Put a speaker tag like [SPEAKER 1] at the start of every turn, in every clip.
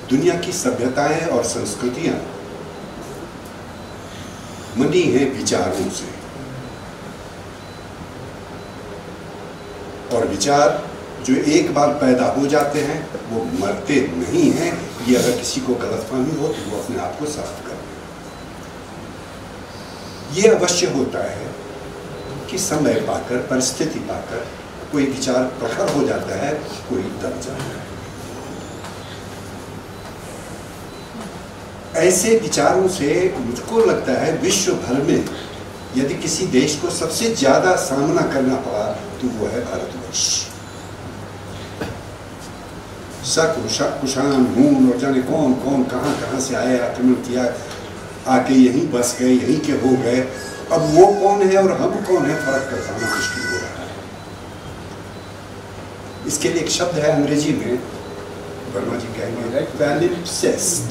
[SPEAKER 1] दुनिया की सभ्यताएं और संस्कृतियां बनी हैं विचारों से, और विचार जो एक बार पैदा हो जाते हैं वो मरते नहीं हैं। ये अगर किसी को गलतफहमी हो तो वो अपने आप को साफ कर ले। ये अवश्य होता है कि समय पाकर, परिस्थिति पाकर कोई विचार प्रखर हो जाता है, कोई दब जाता है। ऐसे विचारों से मुझको लगता है विश्व भर में यदि किसी देश को सबसे ज्यादा सामना करना पड़ा तो वो है भारतवर्ष। कुषाण, हून और जाने कौन कौन कहां कहां से आए, आक्रमण किया, आके यहीं बस गए, यहीं के हो गए। अब वो कौन है और हम कौन है फर्क कर पाना मुश्किल हो रहा है। इसके लिए एक शब्द है अंग्रेजी में, वर्मा जी कहेंगे पैलिम्पसेस्ट।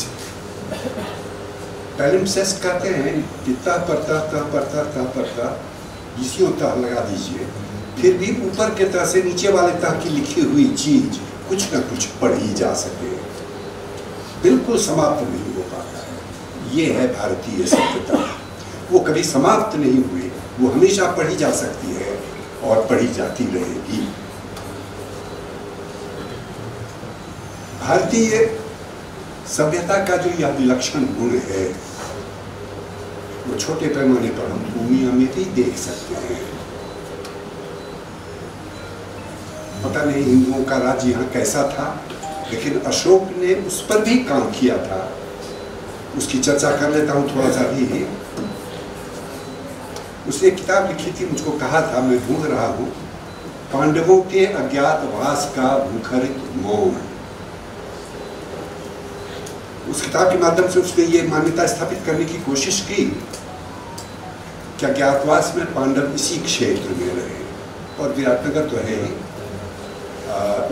[SPEAKER 1] पैलिम्पसेस्ट कहते हैं कि ता परता इसियों ता लगा दीजिए, फिर भी ऊपर के तरह से नीचे वाले तह की लिखी हुई चीज कुछ न कुछ पढ़ी जा सके, बिल्कुल समाप्त नहीं हो पाता है। ये है भारतीय सभ्यता। वो कभी समाप्त नहीं हुई, वो हमेशा पढ़ी जा सकती है और पढ़ी जाती रहेगी। भारतीय सभ्यता का जो यह विलक्षण गुण है वो छोटे पैमाने पर हम दुनिया में भी देख सकते हैं। पता नहीं हिंदुओं का राज्य यहाँ कैसा था, लेकिन अशोक ने उस पर भी काम किया था। उसकी चर्चा कर लेता हूँ थोड़ा सा भी। उसने किताब लिखी थी, मुझको कहा था, मैं ढूंढ रहा हूँ, पांडवों के अज्ञातवास का मुखरित मौन। उस किताब के माध्यम से उसने ये मान्यता स्थापित करने की कोशिश की कि अज्ञातवास में पांडव इसी क्षेत्र में रहे, और विराटनगर तो है ही,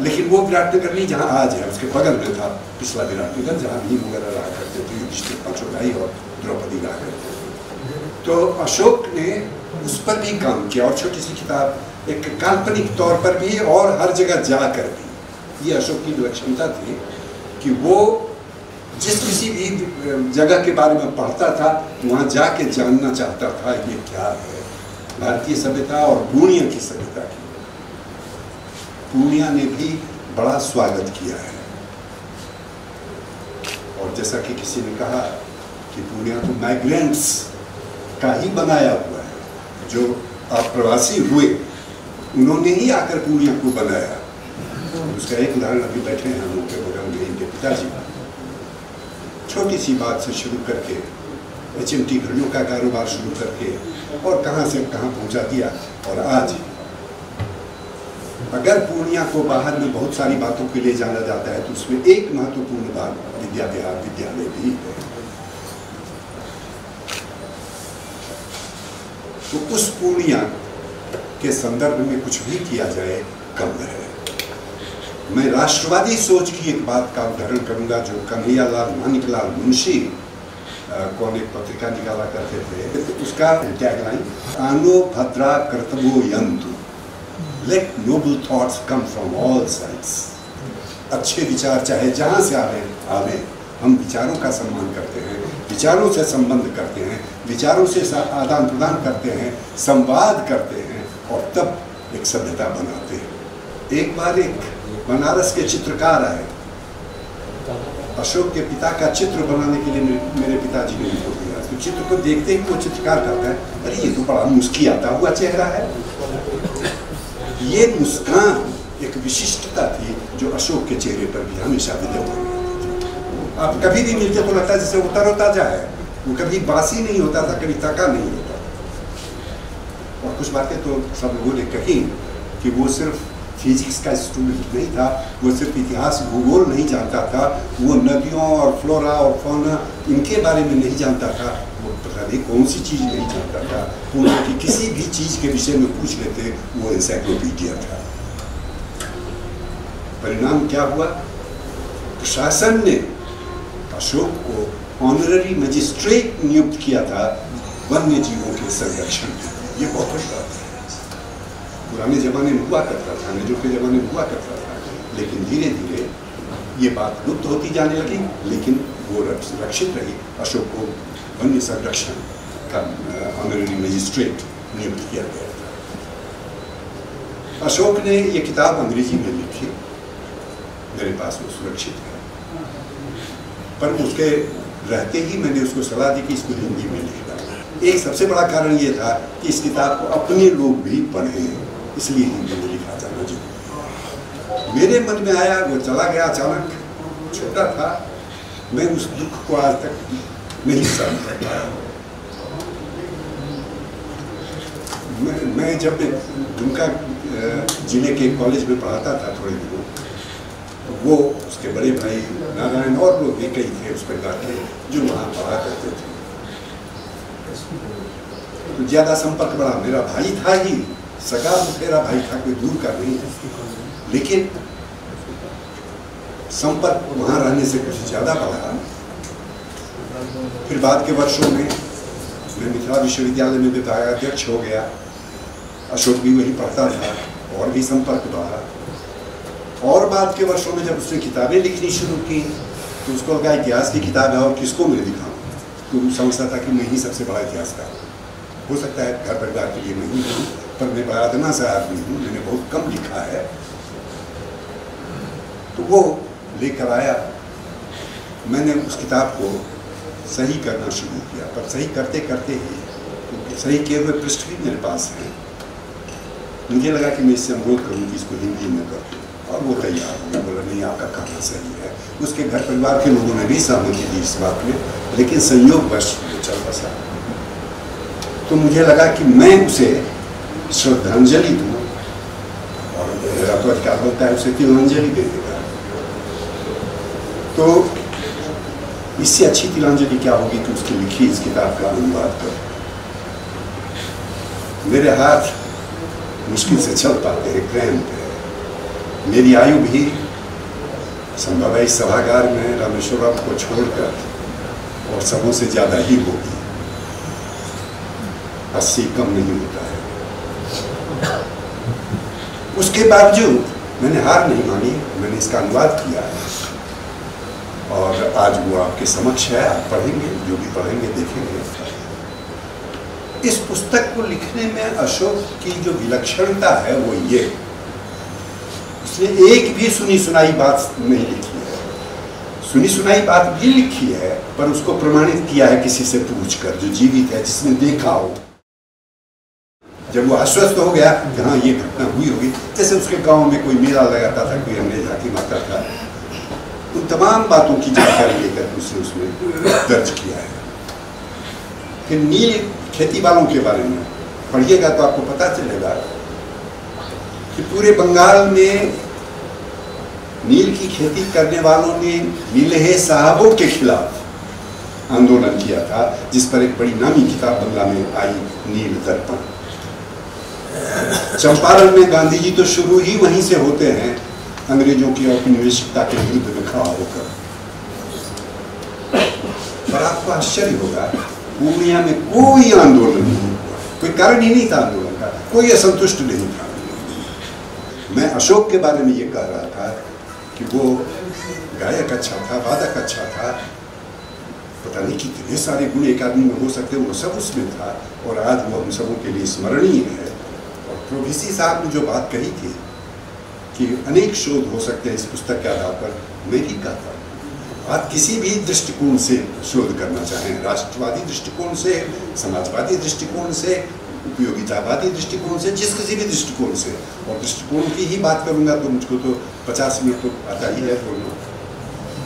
[SPEAKER 1] लेकिन वो विराटनगर नहीं जहाँ आज है, उसके बगल में था पिछला विराटनगर जहाँ भीम वगैरह रहा करते थे, युधिष्ठिर, पांचों भाई और द्रौपदी रहा करते थे। तो अशोक ने उस पर भी काम किया, और छोटी सी किताब एक काल्पनिक तौर पर भी और हर जगह जाकर भी। ये अशोक की विलक्षणता थी कि वो जिस किसी भी जगह के बारे में पढ़ता था वहाँ जाके जानना चाहता था ये क्या है। भारतीय सभ्यता और पूर्णिया की सभ्यता की, पूर्णिया ने भी बड़ा स्वागत किया है। और जैसा कि किसी ने कहा कि पूर्णिया तो माइग्रेंट्स का ही बनाया हुआ है, जो अप्रवासी हुए उन्होंने ही आकर पूर्णिया को बनाया। उसका एक उदाहरण अभी बैठे हैं हम लोग के बगल में, इनके पिताजी। छोटी सी बात से शुरू करके HMT घड़ियों का कारोबार शुरू करके और कहाँ से कहाँ पहुँचा दिया। और आज अगर पूर्णिया को बाहर में बहुत सारी बातों के लिए जाना जाता है तो उसमें एक महत्वपूर्ण बात विद्या विहार विद्यालय भी है। तो उस पूर्णिया के संदर्भ में कुछ भी किया जाए कम है। मैं राष्ट्रवादी सोच की एक बात का उदाहरण करूंगा जो कन्हैयालाल मानिकलाल मुंशी कौन एक पत्रिका निकाला करते थे। तो उसका टैगलाइन आनो भद्रा कर्तव्यो यंतु, let noble thoughts come from all sides. अच्छे विचार चाहे जहाँ से आवे, हम विचारों का सम्मान करते हैं, विचारों से संबंध करते हैं, विचारों से आदान प्रदान करते हैं, संवाद करते हैं, और तब एक सभ्यता बनाते हैं। एक बार एक बनारस के चित्रकार आए, अशोक के पिता का चित्र बनाने के लिए मेरे पिताजी ने उनको दिया। तो चित्र को देखते ही वो चित्रकार कहता है, अरे ये तो बड़ा मुस्कुराता हुआ चेहरा है। ये मुस्कान एक विशिष्टता थी जो अशोक के चेहरे पर भी हमेशा विद्यमान थी। आप कभी भी मिलते तो लगता है जैसे वो तरोताजा है, वो कभी बासी नहीं होता था, कभी थका नहीं होता। और कुछ बातें तो सब लोगों ने कही कि वो सिर्फ फिजिक्स का स्टूडेंट नहीं था, वो सिर्फ इतिहास भूगोल नहीं जानता था, वो नदियों और फ्लोरा और फौना इनके बारे में नहीं जानता था, वो पता नहीं कौन सी चीज़ नहीं जानता था। उनकी किसी भी चीज़ के विषय में पूछ लेते वो एनसाइक्लोपीडिया था। परिणाम क्या हुआ? प्रशासन ने अशोक को ऑनररी मजिस्ट्रेट नियुक्त किया था वन्य जीवों के संरक्षण के। ये बहुत बड़ी बात है। पुराने ज़माने में हुआ करता था, अंग्रेजों के ज़माने में हुआ करता था, लेकिन धीरे धीरे ये बात लुप्त होती जाने लगी, लेकिन वो रक्षित रही। अशोक को वन्य संरक्षण का ऑनररी मजिस्ट्रेट नियुक्त किया गया था। अशोक ने ये किताब अंग्रेजी में लिखी, मेरे पास वो सुरक्षित है, पर उसके रहते ही मैंने उसको सलाह दी कि इसको हिंदी में लिखना। एक सबसे बड़ा कारण ये था कि इस किताब को अपने लोग भी पढ़ें, इसलिए हिंदी में लिखा जाना जरूरी। मेरे मन में आया, वो चला गया अचानक, छोटा था, मैं उस दुख को आज तक नहीं सहन कर पाया। मैं जब दुमका जिले के कॉलेज में पढ़ाता था थोड़े दिनों, तो वो उसके बड़े भाई नारायण और लोग भी कई थे उस प्रकार के जो वहाँ पढ़ा करते थे। तो ज़्यादा संपर्क बड़ा मेरा भाई था ही, सगा मेरा भाई था, कोई दूर का नहीं है, लेकिन संपर्क वहाँ रहने से कुछ ज़्यादा बढ़ा। फिर बाद के वर्षों में मैं मिथिला विश्वविद्यालय में विभागाध्यक्ष हो गया, अशोक भी वही पढ़ता था और भी संपर्क बढ़ा। और बाद के वर्षों में जब उसने किताबें लिखनी शुरू की तो उसको लगा इतिहास की किताब है और किसको मैं दिखाऊं, तो वो समझता था कि मैं ही सबसे बड़ा इतिहासकार हो सकता है। घर परिवार के लिए मैं ही हूँ, पर मैं बरादना से आदमी हूँ, मैंने बहुत कम लिखा है। तो वो लेकर आया, मैंने उस किताब को सही करना शुरू किया, पर सही करते करते ही सही किए हुए पृष्ठ भी मेरे पास हैं। मुझे लगा कि मैं इससे अनुरोध करूँ कि इसको हिंदी में कर दूँ, और वो तैयार हो गया, बोला नहीं आपका कहना सही है। उसके घर परिवार के लोगों ने भी सहमति दी इस बात में, लेकिन संयोगवश वो चल बसा। तो मुझे लगा कि मैं उसे श्रद्धांजलि दूँ, और मेरा तो अधिकार होता है उसे तिलांजलि दे देगा। तो इससे अच्छी तिलांजलि क्या होगी कि उसकी लिखी इस किताब का अनुवाद कर। मेरे हाथ मुश्किल से चल पाते हैं, क्रैम्प है, मेरी आयु भी संभव है इस सभागार में रामेश्वरम को छोड़कर और सबों से ज़्यादा ही होगी, 80 कम नहीं होता है। उसके बावजूद मैंने हार नहीं मानी, मैंने इसका अनुवाद किया और आज वो आपके समक्ष है। आप पढ़ेंगे, जो भी पढ़ेंगे देखेंगे। इस पुस्तक को लिखने में अशोक की जो विलक्षणता है वो ये, उसने एक भी सुनी सुनाई बात नहीं लिखी है। सुनी सुनाई बात भी लिखी है, पर उसको प्रमाणित किया है किसी से पूछकर, जो जीवित है, जिसने देखा हो। जब वो आश्वस्त हो गया कि हाँ ये घटना हुई होगी, जैसे उसके गांव में कोई मेला लगाता था, कोई अंग्रेज हाकिम आता था, उन तमाम बातों की जानकारी लेकर उसने उसमें दर्ज किया है। फिर नील खेती वालों के बारे में पढ़िएगा तो आपको पता चलेगा कि पूरे बंगाल में नील की खेती करने वालों ने नीलहे साहबों के खिलाफ आंदोलन किया था, जिस पर एक बड़ी नामी किताब बंगला में आई, नील दर्पण। चंपारण में गांधी जी तो शुरू ही वहीं से होते हैं, अंग्रेजों की औपनिवेशिकता के विरुद्ध में खड़ा होकर। पर आपको आश्चर्य होगा, पूर्णिया में कोई आंदोलन नहीं हुआ, कोई कारण ही नहीं था आंदोलन का, कोई असंतुष्ट नहीं था। मैं अशोक के बारे में ये कह रहा था कि वो गायक अच्छा था, वादक अच्छा था, पता नहीं कितने सारे गुण एक आदमी में हो सकते, वो सब उसमें था, और आज वो हम सबों के लिए स्मरणीय है। और प्रोफेसर साहब ने जो बात कही थी कि अनेक शोध हो सकते हैं इस पुस्तक के आधार पर, मैं भी कहता हूँ आप किसी भी दृष्टिकोण से शोध करना चाहें, राष्ट्रवादी दृष्टिकोण से, समाजवादी दृष्टिकोण से, उपयोगितावादी दृष्टिकोण से, जिस किसी भी दृष्टिकोण से, और दृष्टिकोण की ही बात करूंगा तो मुझको तो 50 मिनट तो आता ही है बोलना,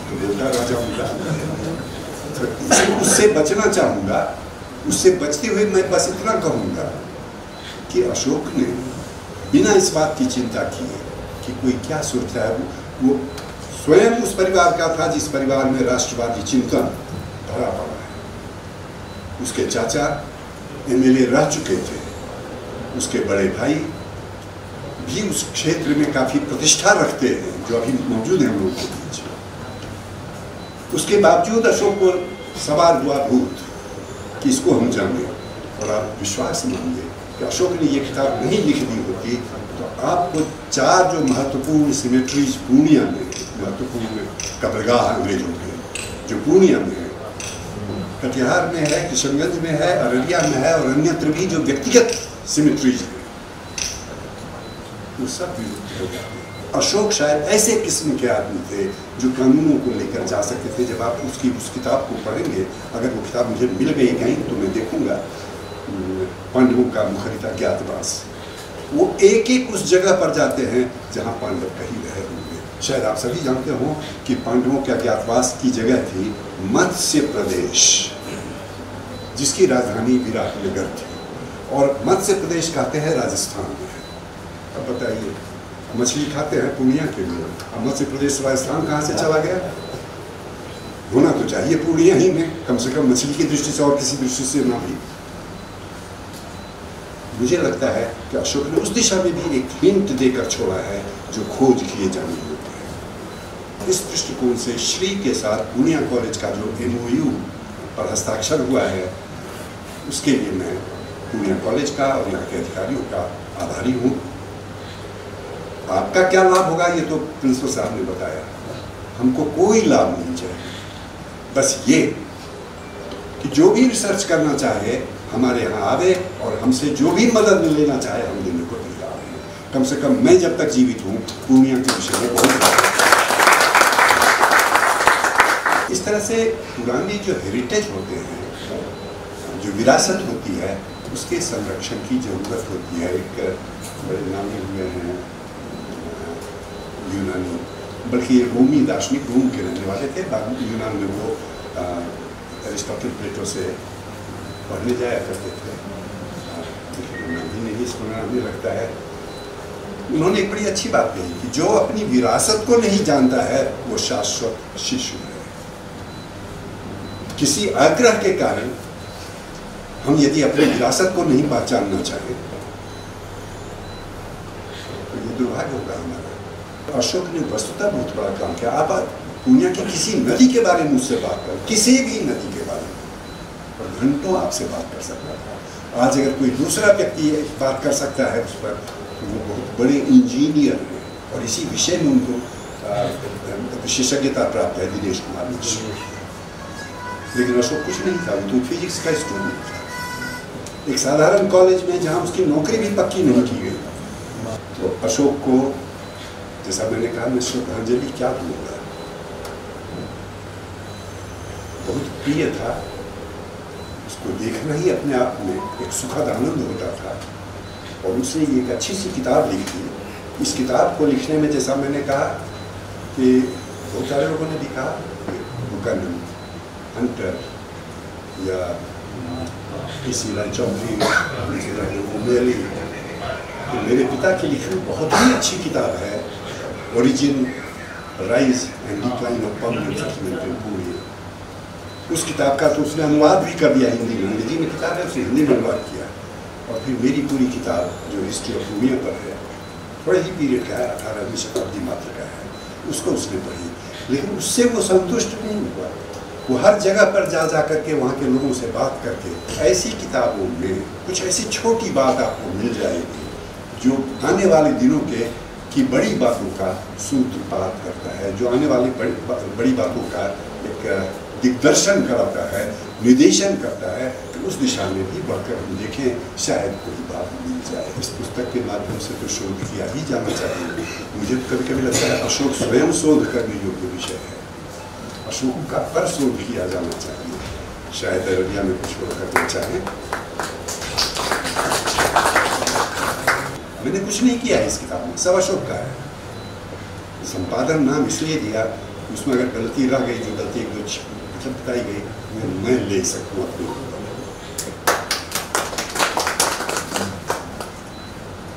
[SPEAKER 1] तो बोलता रह जाऊंगा। तो उससे बचना चाहूँगा। उससे बचते हुए मैं बस इतना कहूँगा कि अशोक ने बिना इस बात की चिंता किए कि कोई क्या सोच रहा है, वो स्वयं उस परिवार का था जिस परिवार में राष्ट्रवादी चिंतन भरा पड़ा है। उसके चाचा एमएलए रह चुके थे, उसके बड़े भाई भी उस क्षेत्र में काफी प्रतिष्ठा रखते हैं, जो अभी मौजूद हैं हम लोगों के बीच। उसके बावजूद अशोक को सवाल हुआ भूत कि इसको हम जाने, और आप विश्वास मानिए कि अशोक ने ये किताब नहीं लिख दी होती तो आपको 4 जो महत्वपूर्ण सिमेट्रीज पूर्णिया में महत्वपूर्ण कब्रगाह अंग्रेजों के, जो पूर्णिया में है, कटिहार में है, किशनगंज में है, अररिया में है, और अन्यत्र भी जो व्यक्तिगत सिमिट्रीज है वो सब विलुप्त हो जाते हैं। अशोक शायद ऐसे किस्म के आदमी थे जो कानूनों को लेकर जा सकते थे। जब आप उस किताब को पढ़ेंगे, अगर वो किताब मुझे मिल गई कहीं तो मैं देखूंगा, पांडवों का मुखरिता ज्ञातवास, वो एक एक उस जगह पर जाते हैं जहाँ पांडव कहीं रहे होंगे। शायद आप सभी जानते हो कि पांडवों के अज्ञातवास की जगह थी मत्स्य प्रदेश, जिसकी राजधानी विराटनगर थी, और मत्स्य प्रदेश कहते हैं राजस्थान में है। अब बताइए, मछली खाते हैं पूर्णिया के लोग, अब मत्स्य प्रदेश राजस्थान कहाँ से चला गया? होना तो चाहिए पूर्णिया ही में, कम से कम मछली की दृष्टि से और किसी दृष्टि से ना भी। मुझे लगता है कि अशोक ने उस दिशा में भी एक हिंट देकर छोड़ा है जो खोज किए जाने योग्य है। इस दृष्टिकोण से श्री के साथ पूर्णिया कॉलेज का जो MOU पर हस्ताक्षर हुआ है, उसके लिए मैं पूर्णिया कॉलेज का और यहाँ के अधिकारियों का आभारी हूँ। आपका क्या लाभ होगा ये तो प्रिंसिपल साहब ने बताया, हमको कोई लाभ नहीं चाहिए, बस ये कि जो भी रिसर्च करना चाहे हमारे यहाँ आवे, और हमसे जो भी मदद लेना चाहे हम देने को तैयार हैं। कम से कम मैं जब तक जीवित हूँ पूर्णिया के विषय में बहुत इस तरह से पुराने जो हेरिटेज होते हैं, जो विरासत होती है, उसके संरक्षण की जरूरत होती है। एक बड़े नामी हुए हैं यूनानी, बल्कि रोमी दार्शनिक, रोम के रहने वाले थे, बाद में यूनान में वो एरिस्टोटल प्लेटो से पढ़ने जाया करते थे, लेकिन अभी नहीं सुना हमें लगता है। उन्होंने एक बड़ी अच्छी बात कही कि जो अपनी विरासत को नहीं जानता है वो शाश्वत शिशु है। किसी आग्रह के कारण हम यदि अपनी विरासत को नहीं पहचानना चाहें तो ये दुर्भाग्य होगा हमारा। अशोक ने वस्तुतः बहुत बड़ा काम किया। आप पूर्णिया की किसी नदी के बारे में मुझसे बात कर, किसी भी नदी के बारे में, और घंटों आपसे बात कर सकता था। आज अगर कोई दूसरा व्यक्ति बात कर सकता है उस पर, तो वो बहुत बड़े इंजीनियर हैं, और इसी विषय में उनको विशेषज्ञता प्राप्त है, दिनेश कुमार मिश्र। लेकिन अशोक कुछ नहीं था, वो तो फिजिक्स का स्टूडेंट था, एक साधारण कॉलेज में जहाँ उसकी नौकरी भी पक्की नहीं की गई। तो अशोक को, जैसा मैंने कहा, मैं श्रद्धांजलि क्या दूंगा, बहुत प्रिय था। उसको देखना ही अपने आप में एक सुखद आनंद होता था, और उसने एक अच्छी सी किताब लिखी। इस किताब को लिखने में, जैसा मैंने कहा कि बहुत सारे लोगों ने लिखा, बुकन हंटर या किसी राय चौधरी, तो मेरे पिता की लिखी बहुत ही अच्छी किताब है, origin, rise and decline of permanent settlement in Purnia. उस किताब का तो उसने अनुवाद भी कर दिया हिंदी में, अंग्रेजी में किताब है, उसने हिंदी में अनुवाद किया। और फिर मेरी पूरी किताब जो हिस्ट्री ऑफ पूर्णिया पर है, थोड़े ही पीरियड का है, 18वीं शताब्दी मात्र का है, उसको उसने पढ़ी। लेकिन उससे वो संतुष्ट नहीं हुआ। वो हर जगह पर जा करके वहाँ के लोगों से बात करके, ऐसी किताबों में कुछ ऐसी छोटी बात आपको मिल जाएगी जो आने वाले दिनों की बड़ी बातों का सूत्रपात करता है, जो आने वाली बड़ी बातों का एक दिग्दर्शन कराता है, निर्देशन करता है। तो उस दिशा में भी बढ़कर हम देखें, शायद कोई बात मिल जाए। इस पुस्तक के माध्यम से तो शोध किया ही जाना चाहिए। मुझे कभी कभी लगता है अशोक स्वयं शोध करने योग्य विषय है, अशोक का पर शोध किया जाना चाहिए। शायद अररिया में कुछ शोध करना चाहें। मैंने कुछ नहीं किया है इस किताब में, सब अशोक का है। संपादन नाम इसलिए दिया, उसमें अगर गलती रह गई, जो गलती एक दो बताई गई, मैं ले सकूँ अपने ऊपर।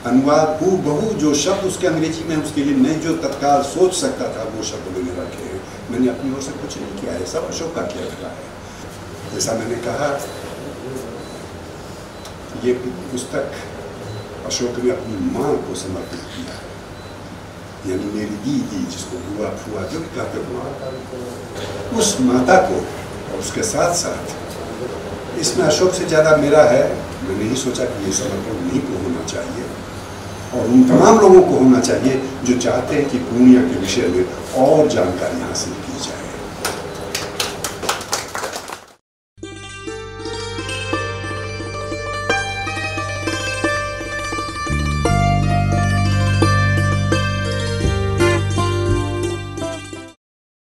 [SPEAKER 1] अनुवाद हूबहू जो शब्द उसके अंग्रेजी में, उसके लिए मैं जो तत्काल सोच सकता था वो शब्द मैंने रखे हैं। मैंने अपनी ओर से कुछ नहीं किया है, सब अशोक का किया गया है। जैसा मैंने कहा, ये पुस्तक अशोक ने अपनी माँ को समर्पित किया, यानी मेरी दीदी, जिसको बुआ फुआ जो भी कहते हुआ, उस माता को, और उसके साथ साथ इसमें अशोक से ज़्यादा मेरा है। मैंने नहीं सोचा कि ये समर्पण नहीं को होना चाहिए, और उन तमाम लोगों को होना चाहिए जो चाहते हैं कि पूर्णिया के विषय में और जानकारी हासिल की जाए।